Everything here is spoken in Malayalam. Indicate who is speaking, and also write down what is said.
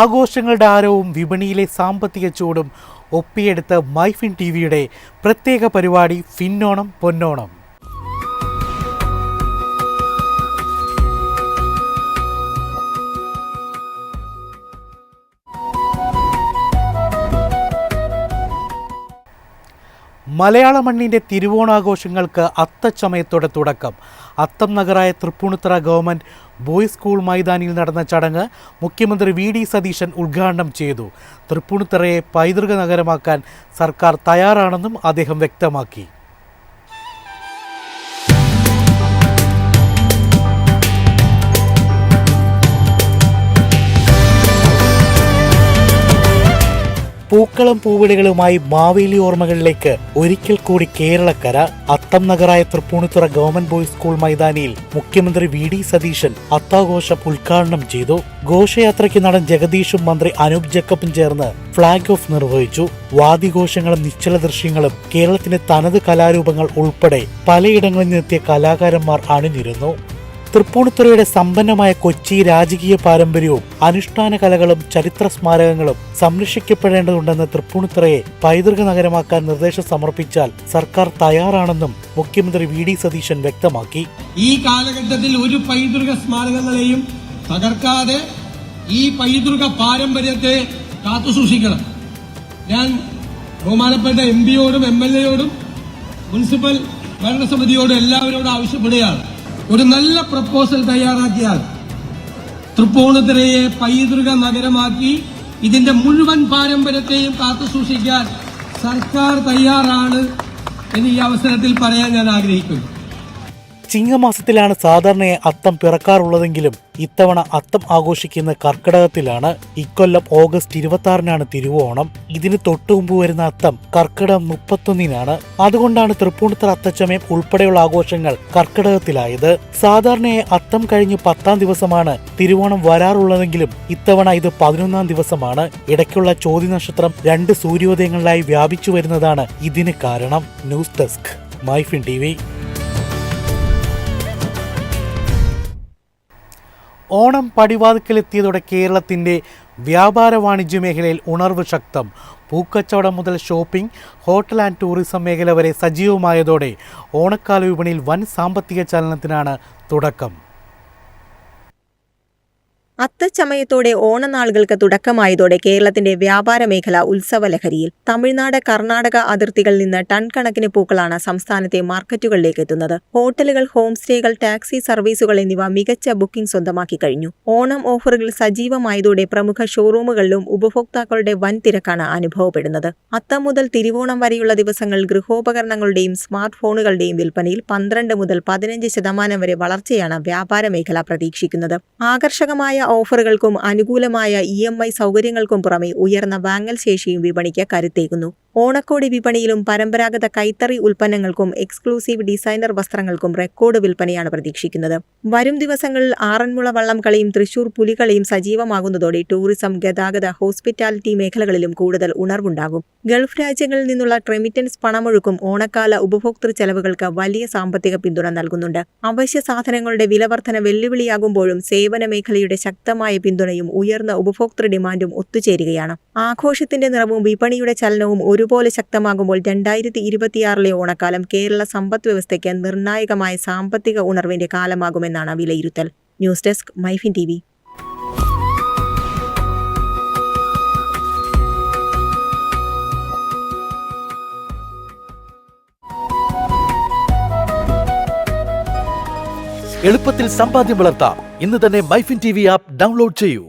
Speaker 1: ആഘോഷങ്ങളുടെ ആരവും വിപണിയിലെ സാമ്പത്തിക ചൂടും ഒപ്പിയെടുത്ത് മൈഫിൻ ടിവിയുടെ പ്രത്യേക പരിപാടി ഫിന്നോണം പൊന്നോണം. മലയാള മണ്ണിൻ്റെ തിരുവോണാഘോഷങ്ങൾക്ക് അത്തച്ചമയത്തോടെ തുടക്കം. അത്തം നഗറായ തൃപ്പൂണിത്തുറ ഗവൺമെൻറ് ബോയ്സ് സ്കൂൾ മൈതാനിയിൽ നടന്ന ചടങ്ങ് മുഖ്യമന്ത്രി വി.ഡി. സതീശൻ ഉദ്ഘാടനം ചെയ്തു. തൃപ്പൂണിത്തുറയെ പൈതൃക നഗരമാക്കാൻ സർക്കാർ തയ്യാറാണെന്നും അദ്ദേഹം വ്യക്തമാക്കി. പൂക്കളും പൂവിളികളുമായി മാവേലി ഓർമ്മകളിലേക്ക് ഒരിക്കൽ കൂടി കേരളക്കര. അത്തം നഗറായ തൃപ്പൂണിത്തുറ ഗവൺമെന്റ് ബോയ്സ് സ്കൂൾ മൈതാനിയിൽ മുഖ്യമന്ത്രി വി.ഡി. സതീശൻ അത്താഘോഷം ഉദ്ഘാടനം ചെയ്തു. ഘോഷയാത്രയ്ക്ക് നടൻ ജഗദീഷും മന്ത്രി അനൂപ് ജേക്കബും ചേർന്ന് ഫ്ളാഗ് ഓഫ് നിർവഹിച്ചു. വാദ്യഘോഷങ്ങളും നിശ്ചല ദൃശ്യങ്ങളും കേരളത്തിന്റെ തനത് കലാരൂപങ്ങൾ ഉൾപ്പെടെ പലയിടങ്ങളിൽ നിന്നെത്തിയ കലാകാരന്മാർ അണിനിരുന്നു. തൃപ്പൂണിത്തുറയുടെ സമ്പന്നമായ കൊച്ചി രാജകീയ പാരമ്പര്യവും അനുഷ്ഠാന കലകളും ചരിത്ര സ്മാരകങ്ങളും സംരക്ഷിക്കപ്പെടേണ്ടതുണ്ടെന്ന് തൃപ്പൂണിത്തുറയെ പൈതൃക നഗരമാക്കാൻ നിർദ്ദേശം സമർപ്പിച്ചാൽ സർക്കാർ തയ്യാറാണെന്നും മുഖ്യമന്ത്രി വി.ഡി. സതീശൻ വ്യക്തമാക്കി.
Speaker 2: ഈ കാലഘട്ടത്തിൽ ഒരു പൈതൃക സ്മാരകങ്ങളെയും തകർക്കാതെ ഈ പൈതൃക പാരമ്പര്യത്തെ കാത്തുസൂക്ഷിക്കണം. ഞാൻ ബഹുമാനപ്പെട്ട എംപിയോടും MLA-യോടും മുനിസിപ്പൽ ഭരണസമിതിയോടും എല്ലാവരോടും ആവശ്യപ്പെടുകയാണ്, ഒരു നല്ല പ്രപ്പോസൽ തയ്യാറാക്കിയാൽ തൃപ്പൂണിത്തുറയെ പൈതൃക നഗരമാക്കി ഇതിന്റെ മുഴുവൻ പാരമ്പര്യത്തെയും കാത്തുസൂക്ഷിക്കാൻ സർക്കാർ തയ്യാറാണ് എന്ന് ഈ അവസരത്തിൽ പറയാൻ ഞാൻ ആഗ്രഹിക്കുന്നു.
Speaker 1: ചിങ്ങമാസത്തിലാണ് സാധാരണയായി അത്തം പിറക്കാറുള്ളതെങ്കിലും ഇത്തവണ അത്തം ആഘോഷിക്കുന്ന കർക്കിടകത്തിലാണ്. ഇക്കൊല്ലം ഓഗസ്റ്റ് 26-നാണ് തിരുവോണം. ഇതിന് തൊട്ടുമുമ്പ് വരുന്ന അത്തം കർക്കിടകം 31-നാണ്. അതുകൊണ്ടാണ് തൃപ്പൂണിത്തുറ അത്തച്ചമയം ഉൾപ്പെടെയുള്ള ആഘോഷങ്ങൾ കർക്കിടകത്തിലായത്. സാധാരണയായി അത്തം കഴിഞ്ഞ് 10-ാം ദിവസമാണ് തിരുവോണം വരാറുള്ളതെങ്കിലും ഇത്തവണ ഇത് 11-ാം ദിവസമാണ്. ഇടയ്ക്കുള്ള ചോതി നക്ഷത്രം 2 സൂര്യോദയങ്ങളിലായി വ്യാപിച്ചു വരുന്നതാണ് ഇതിന് കാരണം. News desk Myfin TV. Onam പടിവാതിക്കലെത്തിയതോടെ കേരളത്തിൻ്റെ വ്യാപാര വാണിജ്യ മേഖലയിൽ ഉണർവ് ശക്തം. പൂക്കച്ചവടം മുതൽ ഷോപ്പിംഗ്, ഹോട്ടൽ ആൻഡ് ടൂറിസം മേഖല വരെ സജീവമായതോടെ ഓണക്കാല വിപണിയിൽ വൻ സാമ്പത്തിക ചലനത്തിനാണ് തുടക്കം.
Speaker 3: അത്തച്ചമയത്തോടെ ഓണനാളുകൾക്ക് തുടക്കമായതോടെ കേരളത്തിന്റെ വ്യാപാര മേഖല ഉത്സവലഹരിയിൽ. തമിഴ്നാട്, കർണാടക അതിർത്തികളിൽ നിന്ന് ടൺ കണക്കിന് പൂക്കളാണ് സംസ്ഥാനത്തെ മാർക്കറ്റുകളിലേക്ക് എത്തുന്നത്. ഹോട്ടലുകൾ, ഹോം സ്റ്റേകൾ, ടാക്സി സർവീസുകൾ എന്നിവ മികച്ച ബുക്കിംഗ് സ്വന്തമാക്കി കഴിഞ്ഞു. ഓണം ഓഫറുകൾ സജീവമായതോടെ പ്രമുഖ ഷോറൂമുകളിലും ഉപഭോക്താക്കളുടെ വൻ തിരക്കാണ് അനുഭവപ്പെടുന്നത്. അത്തം മുതൽ തിരുവോണം വരെയുള്ള ദിവസങ്ങൾ ഗൃഹോപകരണങ്ങളുടെയും സ്മാർട്ട് ഫോണുകളുടെയും വിൽപ്പനയിൽ 12 മുതൽ 15% വരെ വളർച്ചയാണ് വ്യാപാര മേഖല പ്രതീക്ഷിക്കുന്നത്. ആകർഷകമായ ഓഫറുകൾക്കും അനുകൂലമായ EMI സൗകര്യങ്ങൾക്കും പുറമെ ഉയർന്ന വാങ്ങൽ ശേഷിയും വിപണിക്ക് കരുത്തേകുന്നു. ഓണക്കോടി വിപണിയിലും പരമ്പരാഗത കൈത്തറി ഉൽപ്പന്നങ്ങൾക്കും എക്സ്ക്ലൂസീവ് ഡിസൈനർ വസ്ത്രങ്ങൾക്കും റെക്കോർഡ് വിൽപ്പനയാണ് പ്രതീക്ഷിക്കുന്നത്. വരും ദിവസങ്ങളിൽ ആറന്മുള വള്ളംകളിയും തൃശൂർ പുലികളിയും സജീവമാകുന്നതോടെ ടൂറിസം, ഗതാഗത, ഹോസ്പിറ്റാലിറ്റി മേഖലകളിലും കൂടുതൽ ഉണർവുണ്ടാകും. ഗൾഫ് രാജ്യങ്ങളിൽ നിന്നുള്ള റെമിറ്റൻസ് പണമൊഴുക്കും ഓണക്കാല ഉപഭോക്തൃ ചെലവുകൾക്ക് വലിയ സാമ്പത്തിക പിന്തുണ നൽകുന്നുണ്ട്. അവശ്യ സാധനങ്ങളുടെ വിലവർധന വെല്ലുവിളിയാകുമ്പോഴും സേവന മേഖലയുടെ ശക്തമായ പിന്തുണയും ഉയർന്ന ഉപഭോക്തൃ ഡിമാൻഡും ഒത്തുചേരുകയാണ്. ആഘോഷത്തിന്റെ നിറവും വിപണിയുടെ ചലനവും ഒരുപോലെ ശക്തമാകുമ്പോൾ 2026-ലെ ഓണക്കാലം കേരള സമ്പദ് വ്യവസ്ഥയ്ക്ക് നിർണായകമായ സാമ്പത്തിക ഉണർവിന്റെ കാലമാകുമെന്നാണ് വിലയിരുത്തൽ. News desk Myfin TV.
Speaker 4: എളുപ്പത്തിൽ സമ്പാദ്യം വളർത്താം. ഇന്ന് തന്നെ മൈഫിൻ ടിവി ആപ്പ് ഡൗൺലോഡ് ചെയ്യൂ.